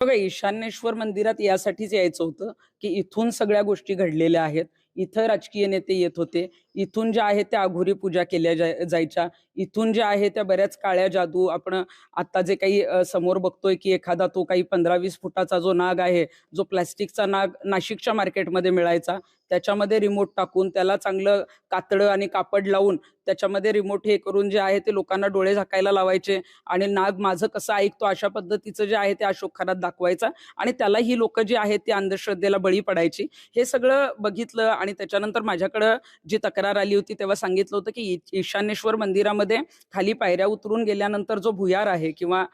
बघा, ईशान्येश्वर मंदिरात यासाठीच यायचं होतं, की इथून सगळ्या गोष्टी घडलेल्या आहेत. इथं राजकीय नेते येत होते. इथून ज्या आहेत त्या अघोरी पूजा केल्या जायच्या. इथून ज्या आहे त्या बऱ्याच काळ्या जादू आपण आता जे काही समोर बघतोय, की एखादा तो काही 15-20 फुटाचा जो नाग आहे, जो प्लास्टिकचा नाग नाशिकच्या मार्केटमध्ये मिळायचा, त्याच्यामध्ये रिमोट टाकून त्याला चांगलं कातडं आणि कापड लावून त्याच्यामध्ये रिमोट हे करून जे आहे ते लोकांना डोळे झाकायला लावायचे आणि नाग माझं कसं ऐकतो अशा पद्धतीचं जे आहे ते अशोक खरात दाखवायचा आणि त्याला ही लोक जी आहेत ती अंधश्रद्धेला बळी पडायची. हे सगळं बघितलं आणि त्याच्यानंतर माझ्याकडं जी तक्रार आली होती तेव्हा सांगितलं होतं, की ईशान्येश्वर मंदिरामध्ये खाली पायऱ्या उतरून गेल्यानंतर जो भुयार आहे किंवा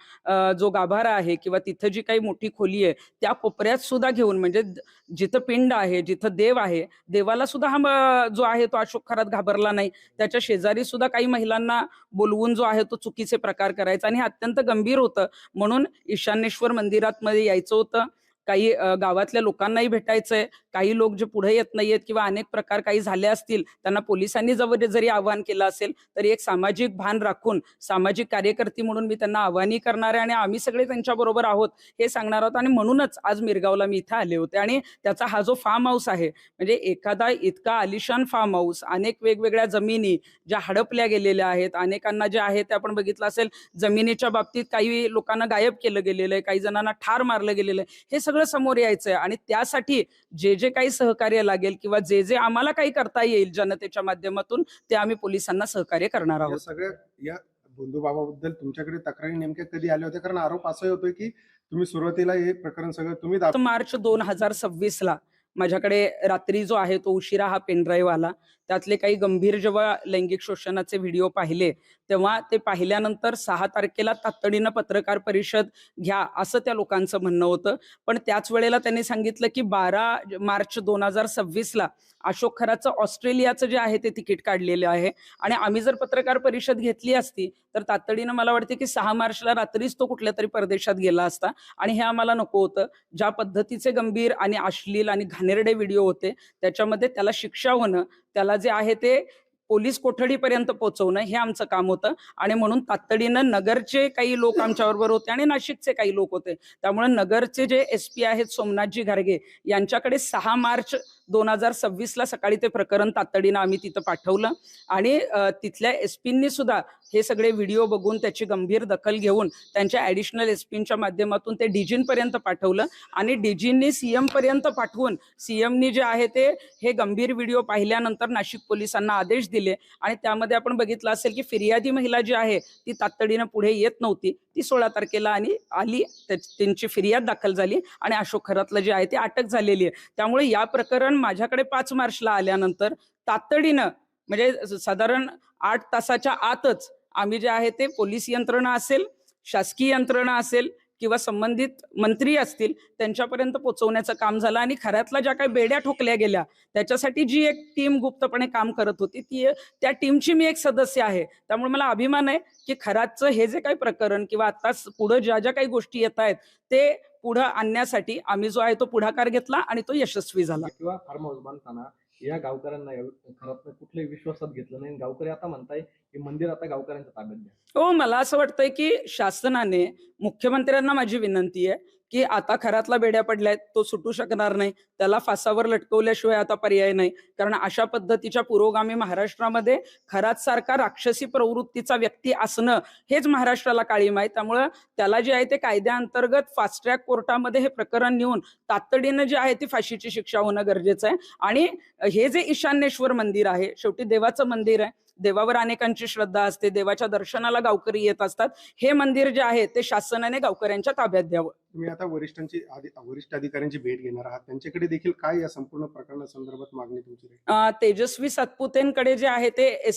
जो गाभारा आहे किंवा तिथं जी काही मोठी खोली आहे, त्या कोपऱ्यात सुद्धा घेऊन म्हणजे जिथं पिंड आहे, जिथं देव आहे, देवाला सुद्धा हा जो आहे तो अशोक खरात घाबरला नाही. त्याच्या शेजारी सुद्धा काही महिलांना बोलवून जो आहे तो चुकीचे प्रकार करायचा आणि हे अत्यंत गंभीर होतं. म्हणून ईशान्येश्वर मंदिरात मध्ये यायचं होतं. काही गावातल्या लोकांनाही भेटायचंय. काही लोक जे पुढे येत नाहीयेत किंवा अनेक प्रकार काही झाले असतील, त्यांना पोलिसांनी जरी आवाहन केलं असेल, तरी एक सामाजिक भान राखून सामाजिक कार्यकर्ती म्हणून मी त्यांना आवाहनही करणार आहे आणि आम्ही सगळे त्यांच्याबरोबर आहोत हे सांगणार आहोत आणि म्हणूनच आज मिरगावला मी इथे आले होते. आणि त्याचा हा जो फार्म हाऊस आहे, म्हणजे एखादा इतका आलिशान फार्म हाऊस, अनेक वेगवेगळ्या जमिनी ज्या हडपल्या गेलेल्या आहेत, अनेकांना जे आहे ते आपण बघितलं असेल, जमिनीच्या बाबतीत काही लोकांना गायब केलं गेलेलं आहे, काही जणांना ठार मारलं गेलेलं आहे. हे सगळं समोर यायचंय आणि त्यासाठी जे काही सहकार्य लागेल किंवा जे आम्हाला काही करता येईल जनतेच्या माध्यमातून ते आम्ही पोलिसांना सहकार्य करणार या आहोत. सगळ्या या भोंदूबाबाबद्दल तुमच्याकडे तक्रारी नेमक्या कधी आल्या होत्या? कारण आरोप असा होतोय की तुम्ही सुरुवातीला हे प्रकरण सगळं तुम्ही मार्च 2026 ला माझ्याकडे रात्री जो आहे तो उशिरा हा पेनड्राईव्ह आला. त्यातले काही गंभीर जेव्हा लैंगिक शोषणाचे व्हिडिओ पाहिले, तेव्हा ते पाहिल्यानंतर 6 तारखेला तातडीनं पत्रकार परिषद घ्या, असं त्या लोकांचं म्हणणं होतं. पण त्याच वेळेला त्यांनी सांगितलं, की 12 मार्च 2026 ला अशोक खराचं ऑस्ट्रेलियाचं जे आहे ते तिकीट काढलेलं आहे आणि आम्ही जर पत्रकार परिषद घेतली असती, तर तातडीनं मला वाटते, की 6 मार्चला रात्रीच तो कुठल्यातरी परदेशात गेला असता आणि हे आम्हाला नको होतं. ज्या पद्धतीचे गंभीर आणि अश्लील आणि घाणेरडे व्हिडिओ होते, त्याच्यामध्ये त्याला शिक्षा होणं, त्याला जे आहे ते पोलीस कोठडीपर्यंत पोहोचवणं हे आमचं काम होतं आणि म्हणून तातडीनं नगरचे काही लोक आमच्याबरोबर होते आणि नाशिकचे काही लोक होते. त्यामुळे नगरचे जे एसपी आहेत सोमनाथजी घारगे यांच्याकडे 6 मार्च 2026 ला सकाळी ते प्रकरण तातडीनं आम्ही तिथं पाठवलं आणि तिथल्या एसपींनी सुद्धा हे सगळे व्हिडिओ बघून त्याची गंभीर दखल घेऊन त्यांच्या ॲडिशनल एसपींच्या माध्यमातून ते डीजींपर्यंत पाठवलं आणि डीजींनी सीएम पर्यंत पाठवून सीएमनी जे आहे ते हे गंभीर व्हिडिओ पाहिल्यानंतर नाशिक पोलिसांना आदेश दिले आणि त्यामध्ये आपण बघितलं असेल की फिर्यादी महिला जी आहे ती तातडीनं पुढे येत नव्हती. ती 16 तारखेला आली, त्यांची फिर्याद दाखल झाली आणि अशोक खरातलं जे आहे ते अटक झालेली आहे. त्यामुळे या प्रकरण माझ्याकडे 5 मार्चला आल्यानंतर तातडीनं म्हणजे साधारण 8 तासाच्या आतच आम्ही जे आहे ते पोलीस यंत्रणा असेल, शासकीय यंत्रणा असेल किंवा संबंधित मंत्री असतील त्यांच्यापर्यंत पोहोचवण्याचं काम झालं आणि खऱ्यातल्या ज्या काही बेड्या ठोकल्या गेल्या त्याच्यासाठी जी एक टीम गुप्तपणे काम करत होती त्या टीमची मी एक सदस्य आहे. त्यामुळे मला अभिमान आहे की खरातचं हे जे काही प्रकरण किंवा आता पुढे ज्या काही गोष्टी येत आहेत ते पुढे आणण्यासाठी आम्ही जो आहे तो पुढाकार घेतला आणि तो यशस्वी झाला. किंवा फार्म हाऊस बांधताना या गावकऱ्यांना खरंच कुठल्याही विश्वासात घेतलं नाही. गावकरी आता म्हणताय की मंदिर आता गावकऱ्यांच्या ताब्यात द्या. हो, मला असं वाटतंय की शासनाने मुख्यमंत्र्यांना माझी विनंती आहे की आता खरातला बेड्या पडल्यात, तो सुटू शकणार नाही. त्याला फासावर लटकवल्याशिवाय आता पर्याय नाही. कारण अशा पद्धतीच्या पुरोगामी महाराष्ट्रामध्ये खरात सारखा राक्षसी प्रवृत्तीचा व्यक्ती असणं हेच महाराष्ट्राला काळीमा आहे. त्यामुळं त्याला जे आहे ते कायद्याअंतर्गत फास्ट ट्रॅक कोर्टामध्ये हे प्रकरण नेऊन तातडीनं जे आहे ती फाशीची शिक्षा होणं गरजेचं आहे. आणि हे जे ईशान्येश्वर मंदिर आहे शेवटी देवाचं मंदिर आहे. देवावर अनेकांची श्रद्धा असते, देवाच्या दर्शनाला गावकरी येत असतात. हे मंदिर जे आहे ते शासनाने गावकऱ्यांच्या ताब्यात द्यावं. तुम्ही आता वरिष्ठ अधिकाऱ्यांची भेट घेणार आहात, त्यांच्याकडे देखील काय या संपूर्ण प्रकरणासंदर्भात मागणी तुमची राहील? तेजस्वी सातपुतेंकडे जे आहे ते